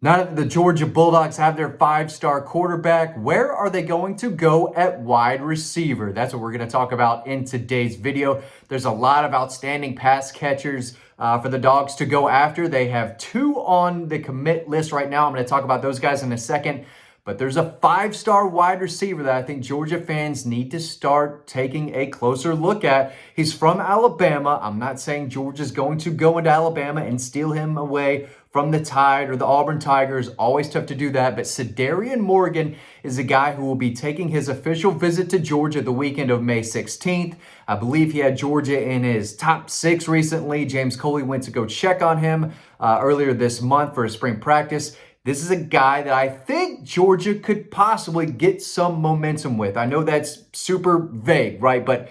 Now that the Georgia Bulldogs have their five-star quarterback, where are they going to go at wide receiver? That's what we're going to talk about in today's video. There's a lot of outstanding pass catchers for the Dogs to go after. They have two on the commit list right now. I'm going to talk about those guys in a second. But there's a five-star wide receiver that I think Georgia fans need to start taking a closer look at. He's from Alabama. I'm not saying Georgia's going to go into Alabama and steal him away from the Tide or the Auburn Tigers. Always tough to do that. But Cedarian Morgan is a guy who will be taking his official visit to Georgia the weekend of May 16th. I believe he had Georgia in his top 6 recently. James Coley went to go check on him earlier this month for a spring practice. This is a guy that I think Georgia could possibly get some momentum with. I know that's super vague, right? But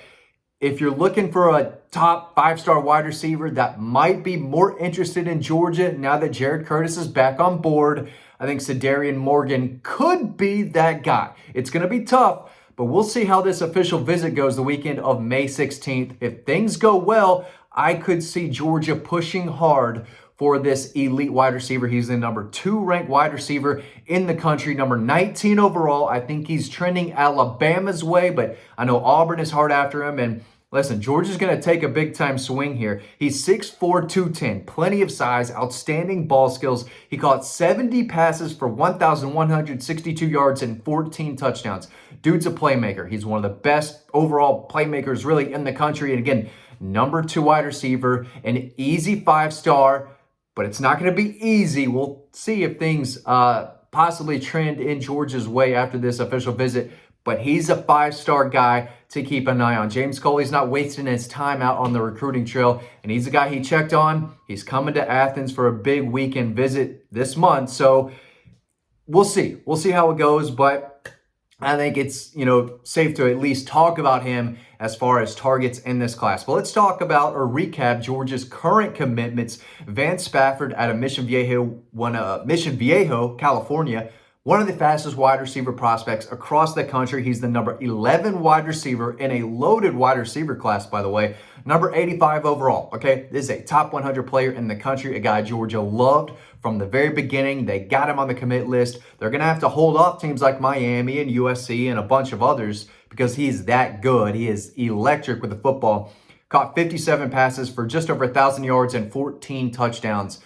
if you're looking for a top five-star wide receiver that might be more interested in Georgia now that Jared Curtis is back on board, I think Cedarian Morgan could be that guy. It's going to be tough, but we'll see how this official visit goes the weekend of May 16th. If things go well, I could see Georgia pushing hard for this elite wide receiver. He's the number 2 ranked wide receiver in the country, number 19 overall. I think he's trending Alabama's way, but I know Auburn is hard after him. And listen, Georgia's going to take a big-time swing here. He's 6'4", 210, plenty of size, outstanding ball skills. He caught 70 passes for 1,162 yards and 14 touchdowns. Dude's a playmaker. He's one of the best overall playmakers really in the country. And again, number 2 wide receiver, an easy 5-star. But it's not going to be easy. We'll see if things possibly trend in Georgia's way after this official visit. But he's a 5-star guy to keep an eye on. James Coley's not wasting his time out on the recruiting trail. And he's a guy he checked on. He's coming to Athens for a big weekend visit this month. So we'll see. We'll see how it goes. But I think it's, safe to at least talk about him as far as targets in this class. But let's talk about or recap Georgia's current commitments. Vance Spafford out of Mission Viejo, California, one of the fastest wide receiver prospects across the country. He's the number 11 wide receiver in a loaded wide receiver class, by the way. Number 85 overall, okay? This is a top 100 player in the country, a guy Georgia loved from the very beginning. They got him on the commit list. They're going to have to hold off teams like Miami and USC and a bunch of others because he's that good. He is electric with the football. Caught 57 passes for just over 1,000 yards and 14 touchdowns.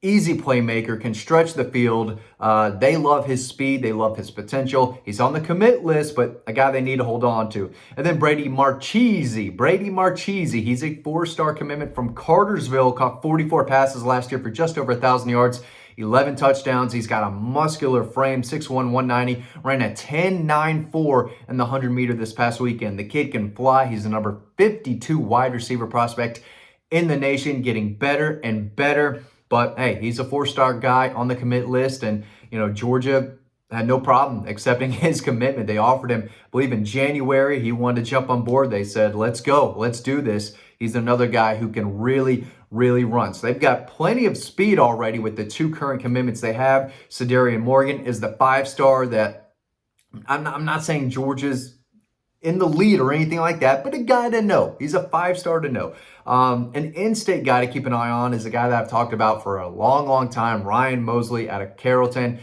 Easy playmaker, can stretch the field. They love his speed. They love his potential. He's on the commit list, but a guy they need to hold on to. And then Brady Marchese. He's a 4-star commitment from Cartersville. Caught 44 passes last year for just over 1,000 yards. 11 touchdowns. He's got a muscular frame, 6'1", 190. Ran a 10.94 in the 100-meter this past weekend. The kid can fly. He's the number 52 wide receiver prospect in the nation, getting better and better. But hey, he's a 4-star guy on the commit list, and Georgia had no problem accepting his commitment. They offered him, I believe in January, he wanted to jump on board. They said, let's go, let's do this. He's another guy who can really run. So they've got plenty of speed already with the 2 current commitments they have. Cedarian Morgan is the 5-star that I'm not saying Georgia's in the lead or anything like that, but a guy to know. He's a 5-star to know. An in-state guy to keep an eye on is a guy that I've talked about for a long time, Ryan Mosley out of Carrollton.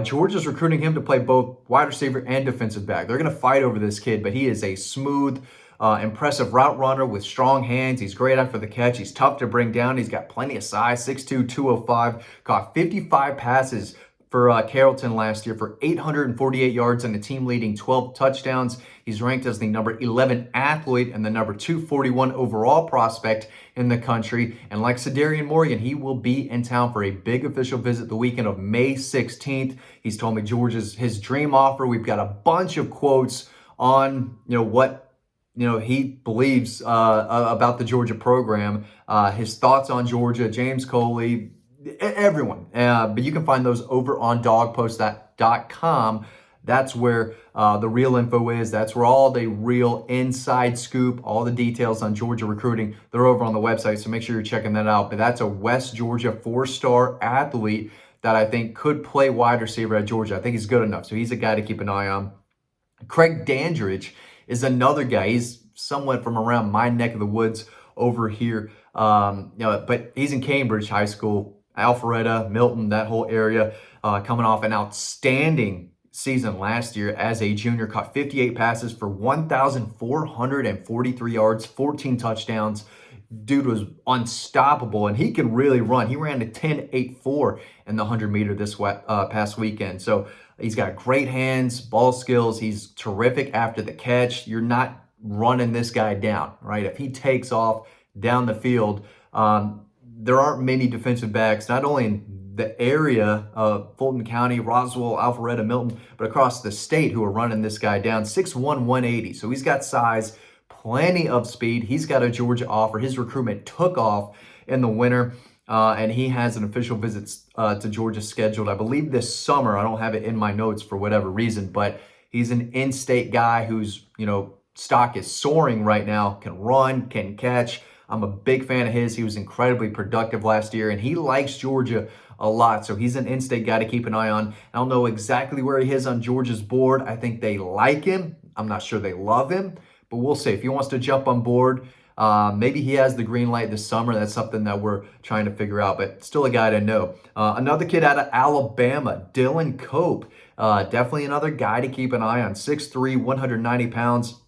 Georgia's recruiting him to play both wide receiver and defensive back. They're going to fight over this kid, but he is a smooth, impressive route runner with strong hands. He's great after the catch. He's tough to bring down. He's got plenty of size, 6'2", 205. Caught 55 passes for Carrollton last year for 848 yards and a team-leading 12 touchdowns. He's ranked as the number 11 athlete and the number 241 overall prospect in the country. And like Cedarian Morgan, he will be in town for a big official visit the weekend of May 16th. He's told me Georgia's his dream offer. We've got a bunch of quotes on what he believes about the Georgia program, his thoughts on Georgia, James Coley, everyone. But you can find those over on dawgpost.com. That's where the real info is. That's where all the real inside scoop, all the details on Georgia recruiting, they're over on the website. So make sure you're checking that out. But that's a West Georgia 4-star athlete that I think could play wide receiver at Georgia. I think he's good enough. So he's a guy to keep an eye on. Craig Dandridge is another guy. He's somewhat from around my neck of the woods over here. But he's in Cambridge High School. Alpharetta, Milton, that whole area, coming off an outstanding season last year as a junior, caught 58 passes for 1,443 yards, 14 touchdowns. Dude was unstoppable, and he can really run. He ran a 10.84 in the 100-meter this past weekend. So he's got great hands, ball skills. He's terrific after the catch. You're not running this guy down, right? If he takes off down the field, there aren't many defensive backs, not only in the area of Fulton County, Roswell, Alpharetta, Milton, but across the state who are running this guy down. 6'1", 180. So he's got size, plenty of speed. He's got a Georgia offer. His recruitment took off in the winter, and he has an official visit to Georgia scheduled, I believe, this summer. I don't have it in my notes for whatever reason, but he's an in-state guy whose, stock is soaring right now, can run, can catch. I'm a big fan of his. He was incredibly productive last year, and he likes Georgia a lot. So he's an in-state guy to keep an eye on. I don't know exactly where he is on Georgia's board. I think they like him. I'm not sure they love him, but we'll see. If he wants to jump on board, maybe he has the green light this summer. That's something that we're trying to figure out, but still a guy to know. Another kid out of Alabama, Dylan Cope. Definitely another guy to keep an eye on. 6'3", 190 pounds.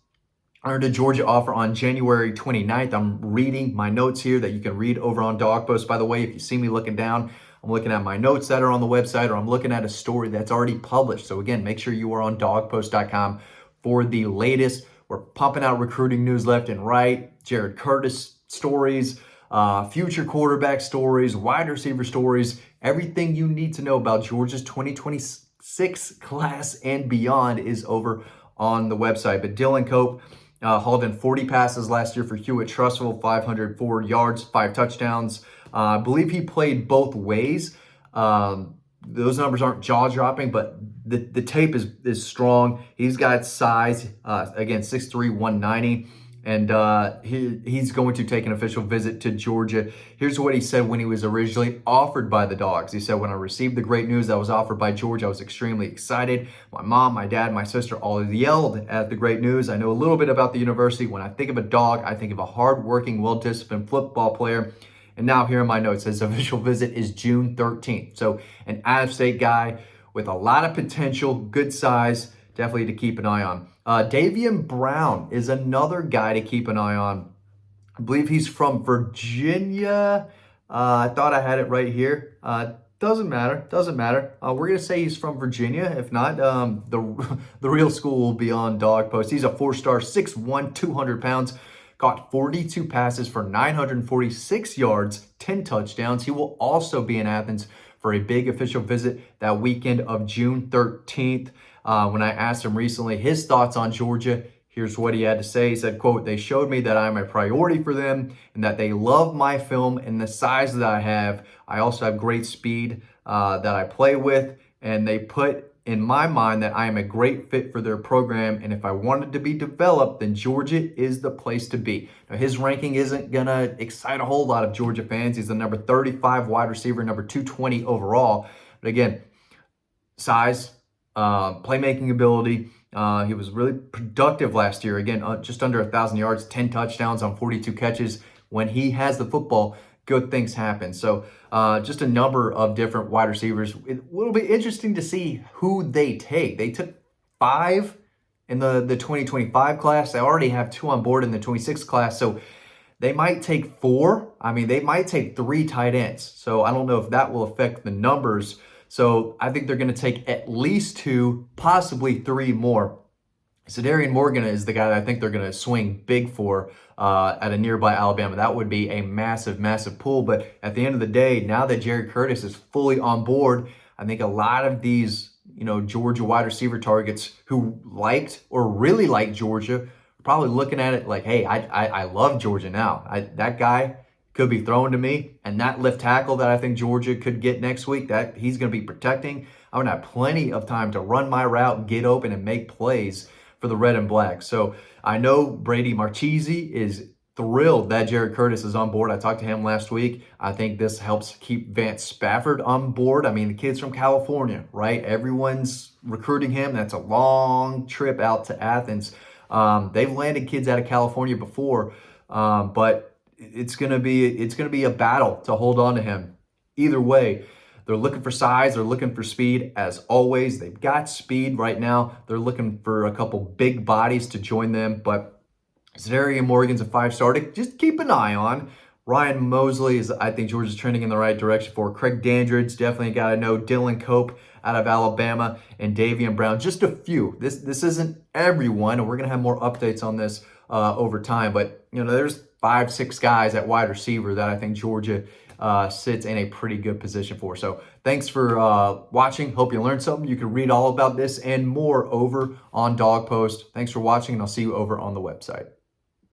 Earned a Georgia offer on January 29th. I'm reading my notes here that you can read over on Dawg Post. By the way, if you see me looking down, I'm looking at my notes that are on the website, or I'm looking at a story that's already published. So again, make sure you are on dawgpost.com for the latest. We're pumping out recruiting news left and right. Jared Curtis stories, future quarterback stories, wide receiver stories, everything you need to know about Georgia's 2026 class and beyond is over on the website. But Dylan Cope hauled in 40 passes last year for Hewitt-Trussville, 504 yards, 5 touchdowns. I believe he played both ways. Those numbers aren't jaw-dropping, but the tape is strong. He's got size, again, 6'3", 190, and he's going to take an official visit to Georgia. Here's what he said when he was originally offered by the Dogs. He said, "When I received the great news that was offered by Georgia, I was extremely excited. My mom, my dad, my sister all yelled at the great news. I know a little bit about the university. When I think of a Dog, I think of a hard-working, well-disciplined football player." And now here are my notes. His official visit is June 13th. So an out-of-state guy with a lot of potential, good size, definitely to keep an eye on. Davian Brown is another guy to keep an eye on. I believe he's from Virginia. I thought I had it right here. Doesn't matter. We're going to say he's from Virginia. If not, the real school will be on Dawg Post. He's a 4-star, 6'1", 200 pounds. Caught 42 passes for 946 yards, 10 touchdowns. He will also be in Athens for a big official visit that weekend of June 13th. When I asked him recently his thoughts on Georgia, here's what he had to say. He said, quote, "They showed me that I'm a priority for them and that they love my film and the size that I have. I also have great speed that I play with, and they put in my mind that I am a great fit for their program, and if I wanted to be developed, then Georgia is the place to be." Now, his ranking isn't going to excite a whole lot of Georgia fans. He's the number 35 wide receiver, number 220 overall. But again, size, playmaking ability. He was really productive last year. Again, just under 1,000 yards, 10 touchdowns on 42 catches. When he has the football, good things happen. So just a number of different wide receivers. It will be interesting to see who they take. They took 5 in the 2025 class. They already have 2 on board in the 26 class. So they might take 4. I mean, they might take 3 tight ends. So I don't know if that will affect the numbers. So I think they're going to take at least 2, possibly 3 more. So Darian Morgan is the guy that I think they're going to swing big for at a nearby Alabama. That would be a massive, massive pull. But at the end of the day, now that Jared Curtis is fully on board, I think a lot of these, Georgia wide receiver targets who liked or really liked Georgia are probably looking at it like, hey, I love Georgia now. That guy could be thrown to me, and that left tackle that I think Georgia could get next week, that he's going to be protecting, I'm going to have plenty of time to run my route, get open, and make plays for the red and black. So I know Brady Marchese is thrilled that Jared Curtis is on board. I talked to him last week. I think this helps keep Vance Spafford on board. I mean, the kid's from California, right? Everyone's recruiting him. That's a long trip out to Athens. They've landed kids out of California before, but it's gonna be a battle to hold on to him. Either way, they're looking for size, they're looking for speed. As always, they've got speed right now. They're looking for a couple big bodies to join them, but Zarian Morgan's a 5-star to just keep an eye on. Ryan Mosley is, I think Georgia's trending in the right direction for. Craig Dandridge, definitely got to know. Dylan Cope out of Alabama, and Davian Brown, just a few. This isn't everyone, and we're going to have more updates on this over time. But, there's 5-6 guys at wide receiver that I think Georgia sits in a pretty good position for. So thanks for watching. Hope you learned something. You can read all about this and more over on Dawg Post. Thanks for watching, and I'll see you over on the website.